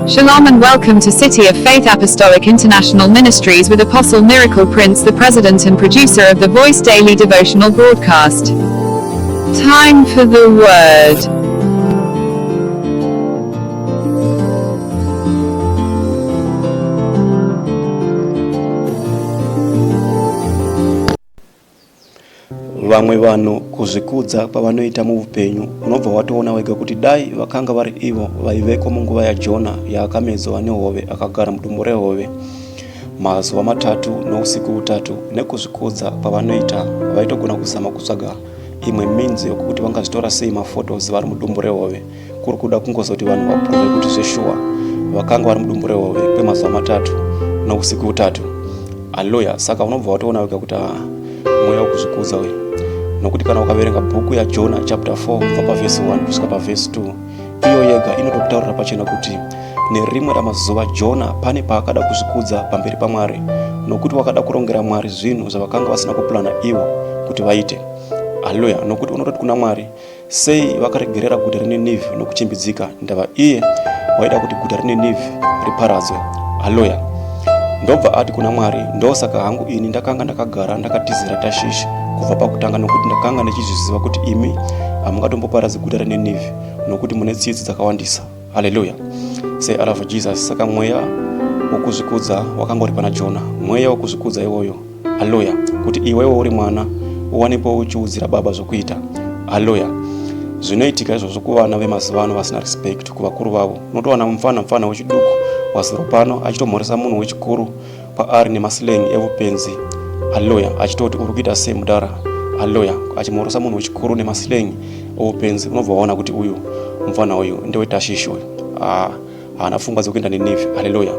Shalom and welcome to City of Faith Apostolic International Ministries with Apostle Miracle Prince, the president and producer of the Voice Daily Devotional Broadcast. Time for the Word. Vamwe vanhu kuzvikudza pavanoita muupenyu unobva watoona wega kuti dai vakanga vari ivo vaiveko munguva yaJona yaakamedzwa nehove akagara mudumbu rehove mazuva 3 nousiku 3 nekuzvikudza pavanoita vaitogona kuzama kutsvaga imwe minzi yokuti vangazvitora sei mafotos vari mudumbu rehove kuri kuda kungozoti vanhu vaprove kuti zveshuwa vakanga vari mudumbu rehove kwemazuva 3 nousiku 3. Haleluya. Saka unobva watoona wega kuti mweya wokuzvikudza we, nokuti kana ukaverenga bhuku yaJona chapter 4 kubva pavhesi 1 kusvika pavhesi 2 iyo yega inotokutaurira pachena kuti nerimwe ramazuva Jona pane paakada kuzvikudza pamberi paMwari, nokuti wakada kurongera Mwari zvinhu zvavakanga vasina kuplana ivo kuti vaite. Haleluya. Nokuti unototi kuna Mwari, sei vakaregerera guta reNinevhe nokuchimbidzika ndava iye waida kuti guta reNinevhe riparadzwe. Haleluya. Ndobva ati kuna Mwari, ndosaka hangu ini ndakanga ndakagara ndakatizira Tashishi kubva pakutanga, nokuti ndakanga ndichizviziva kuti imi hamungatomboparadzi guta reNinevhe nokuti mune tsitsi dzakawandisa. Haleluya. Say I love Jesus. Saka mweya wokuzvikudza wakanga uri pana Jona, mweya wokuzvikudza iwoyo. Haleluya. Kuti iwewo uri mwana uwanepo uchiudzira baba zvokuita. Haleluya. Zvinoitika izvozvo kuvana vemazuva ano vasina respect kuvakuru vavo. Unotowana mufana wechiduku waziro pano achitomhoresa munhu wechikuru paari nemasilengi evupenzi. Haleluya. Achitoti uri kuita sei mudara. Haleluya. Achimhoresa munhu wechikuru nemasilengi evupenzi. Unobva waona kuti uyu mufana uyu ndeweTashishi uyu. Haana pfungwa dzokuenda neNinevhe. Haleluya.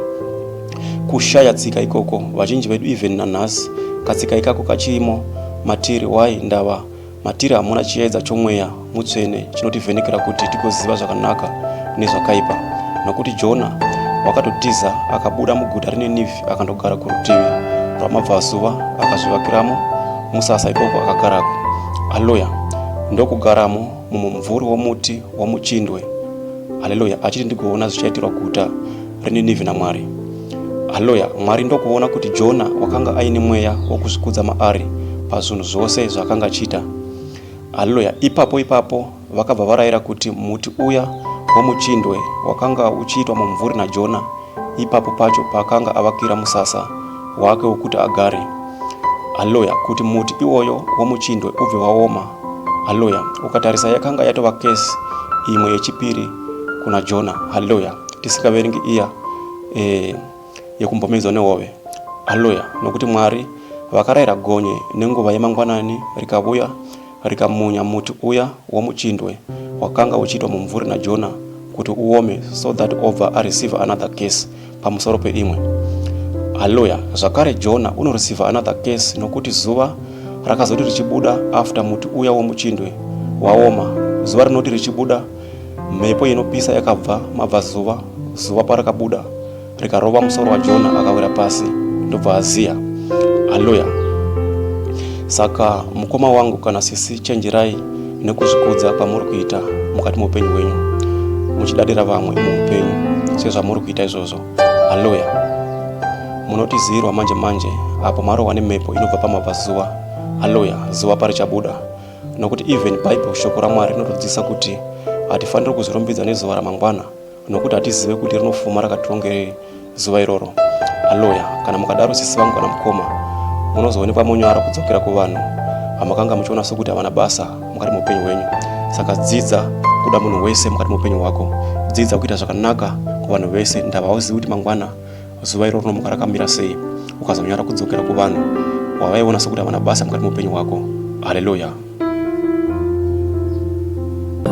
Kushaya tsika ikoko vazhinji vedu even nanhasi katsika ikako kachimo matiri wai ndava matiri hamuna chiedza chomweya mutsvene chinotivhenekera kuti tigoziva zvakanaka nezvakaipa, nokuti Jona wakatotiza akabuda muguta reNinevhe akandogara kurutivi rwamabvazuva akazvivakiramo musasa ikoko akagarako. Haleluya. Ndokugaramo mumumvuri womuti womuchindwe. Haleluya. Achiti ndigoona zvichaitirwa guta reNinevhe naMwari. Haleluya. Mwari ndokuona kuti Jona wakanga aine mweya wokuzvikudza maari pazvinhu zvose zvakanga achiita. Haleluya. Ipapo vakabva varayira kuti muti uya womuchindwe wakanga uchiitwa mumvuri naJona ipapo pacho paakanga avakira musasa wake wokuti agare. Haleluya. Kuti muti iwoyo womuchindwe ubve waoma. Haleluya. Ukatarisa yakanga yatova kesi imwe yechipiri kuna Jona. Haleluya. Tisikaverengi iya yekumbomedzwa nehove. Haleluya. Nokuti Mwari vakarayira gonye nenguva yemangwanani rikavuya rikamunya muti uya womuchindwe wakanga uchiitwa mumvuri naJona kuti uome, so that over a receive another case pamusoro peimwe. Haleluya. Zvakare Jona unoreceive another case nokuti zuva rakazoti richibuda after muti uya womuchindwe waoma, zuva rinoti richibuda mhepo inopisa yakabva mabvazuva, zuva parakabuda rikarova musoro waJona akawira pasi ndobva aziya. Haleluya. Saka mukoma wangu kana sisi chenjerai nekuzvikudza pamuri kuita mukati muupenyu hwenyu, muchidadira vamwe muupenyu sezvamuri kuita izvozvo. Haleluya. Munotizirwa manje apo marohwa nemhepo inobva pamabvazuva. Haleluya. Zuva parichabuda, nokuti even Bible shoko raMwari rinotodzidzisa kuti hatifaniri kuzvirumbidza nezuva ramangwana, nokuti hatizive kuti rinofuma rakatirongerei zuva iroro. Haleluya. Kana mukadaro sisi vangu kana mukoma munozoonekwa munyara kudzokera kuvanhu hamakanga muchiona sokuti havana basa mukati muupenyu hwenyu. Saka dzidza kuda munhu wese mukati muupenyu hwako, dzidza kuita zvakanaka kuvanhu vese, ndava hauzivi kuti mangwana zuva iroro rinomuka rakamira sei ukazonyara kudzokera kuvanhu wavaiona sokuti havana basa mukati muupenyu hwako. Haleluya.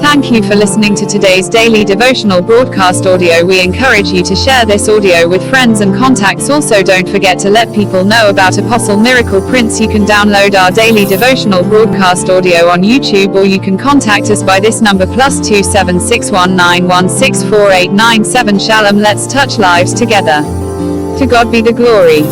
Thank you for listening to today's daily devotional broadcast audio. We encourage you to share this audio with friends and contacts. Also, don't forget to let people know about Apostle Miracle Prince. You can download our daily devotional broadcast audio on YouTube, or you can contact us by this number +27619164897. Shalom. Let's touch lives together. To God be the glory.